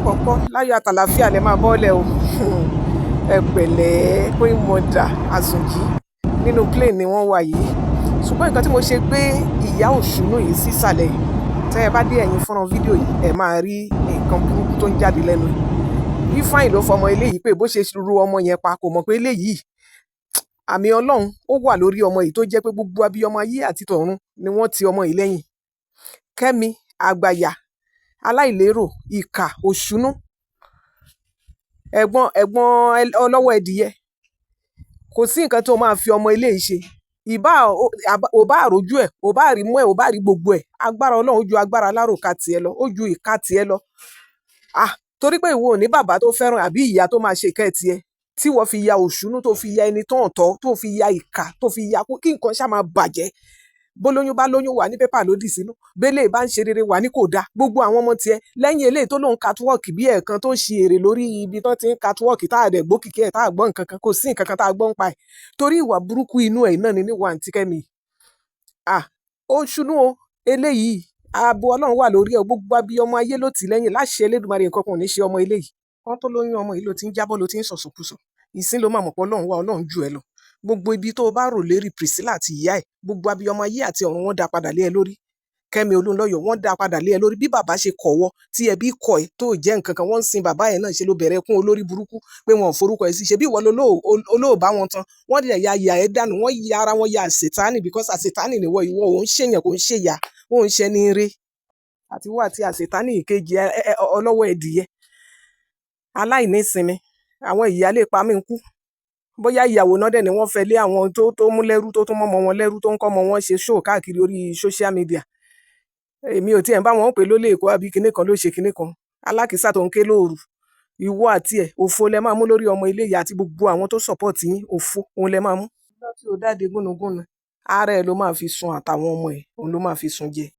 lákọ̀ọ́kọ́ láyọ̀ àtàlàfíà lẹ máa bọ́lẹ̀ o. Ẹ pẹ̀lẹ́ Queen Mother Àsùnjí nínú plane ni wọ́n wà yìí. Ṣùgbọ́n nǹkan tí mo ṣe gbé ìyá Òṣùnú yìí sísàlẹ̀ yìí, tẹ́ ẹ bá dé ẹ̀yìn fọ́nrán fídíò yìí ẹ máa rí nǹkan burúkú tó ń jáde lẹ́nu ẹ̀. Ifeanyi ló fọmọ eléyìí pé bó ṣe ru ọmọ yẹn pa kò mọ̀ pé eléyìí àmì Ọlọ́run ó wà lórí ọmọ yìí tó jẹ́ pé gbogbo abiyamọ ayé àti tọ̀run ni wọ́n ti ọmọ yìí lẹ́yìn. Kẹ́mi àgbàyà aláìlérò ìkà Òṣùnú ẹ̀gbọ́n ọlọ́wọ́ ẹdìyẹ, kò sí nǹkan tó máa fi ọmọ eléyìí ṣe. ò bá àròjú ẹ̀, ò bá rí mú ẹ̀, ò bá rí gbogbo ẹ̀, agbára Ọlọ́run ó ju agbára aláròká tiẹ̀ lọ, ó ju ìka tiẹ̀ lọ. Torí pé ìwọ ò ní bàbá tó fẹ́ràn àbí ìyá tó máa ṣe ìkẹ́ tiẹ̀, tí wọ́n fi ya Òṣùnú, tó fi ya ẹni tó ń tọ́, tó fi ya ìkà, tó fi ya kí nǹkan ṣá máa bàjẹ́. Bólóyún bá lóyún wà ní pépà lòdì sínú, bélé bá ń ṣe rere wà ní kò dáa. Gbogbo àwọn ọmọ tiẹ̀ lẹ́yìn eléyìí tó lóun catwalk bí ẹ̀ẹ̀kan tó ṣe èrè lórí ibi tán ti ń catwalk tá a dẹ̀ gbọ́ kìkì ẹ̀ tá a gbọ́ nǹkan kan, kò sí nǹkan kan tá a gbọ́ ń pa ẹ̀. Torí ìwà burúkú inú ẹ̀ náà ni níwà àǹtí Kẹ́mi. Òṣùnú o, eléyìí ààbò Ọlọ́run wà lórí ẹ̀, gbogbo abiyamọ ayé ló tì lẹ́yìn láṣẹ Elédùmarè, nǹkan kan ò ní ṣe ọmọ eléyìí. Wọ́n tó lóyún ọmọ yìí ló ti ń jábọ́, ló ti ń sọ̀sọ̀kúsọ. Ìsín ló máa mọ̀ pé Ọlọ́run wà, Ọlọ́run jù ẹ lọ. Gbogbo ibi tó bá rò lérí Priscilla àti ìyá ẹ̀, gbogbo abiyamọ ayé àti ọ̀run wọn dá padà lé ẹ lórí. Kẹ́mi Olúnlọ́yọ̀ wọ́n dá padà lé ẹ lórí. Bí bàbá ṣe kọ̀wọ́ tí ẹbí kọ̀ ẹ́ tó jẹ́ nǹkan kan, wọ́n ń sin bàbá ẹ̀ náà ṣe ló bẹ̀rẹ̀ kún olórí burúkú pé wọn ò forúkọ ẹ̀ sí. Ṣebí ìwọ olóòbá wọn tán, wọ́n dẹ̀ ya ẹ̀ dànù, wọ́n ya ara wọn ya àṣetánì because àṣetánì ni ìwọ òun ṣèyàn kò ń ṣèyà, òun ṣẹ́ ní ire. Àti wọ́n àti àṣetánì ìkejì ọlọ́wọ́ ẹdìyẹ aláìnísinmi, àwọn ìyálé pa mí ń kú. Bóyá ìyàwó náà dẹ̀ ni wọ́n fẹ́ lé àwọn tó mú lẹ́rú, tó tún mọ́mọ wọn lẹ́rú, tó ń kọ́ ọmọ wọn ṣe show káàkiri orí social media. Èmi ò tiẹ̀ ń bá wọn pè lólè Èkó àbí kinní kan ló ṣe kinní kan. Alákìísà tó ń ké lóru, ìwọ àti ẹ̀ òfo lẹ máa mú lórí ọmọ eléyìí àti gbogbo àwọn tó support yín, òfo òun lẹ máa mú. Lọ́tí o dáde gúnugúnu, ara ẹ̀ ló máa fi sun àtàwọn ọmọ ẹ̀, òun ló máa fi sun jẹ.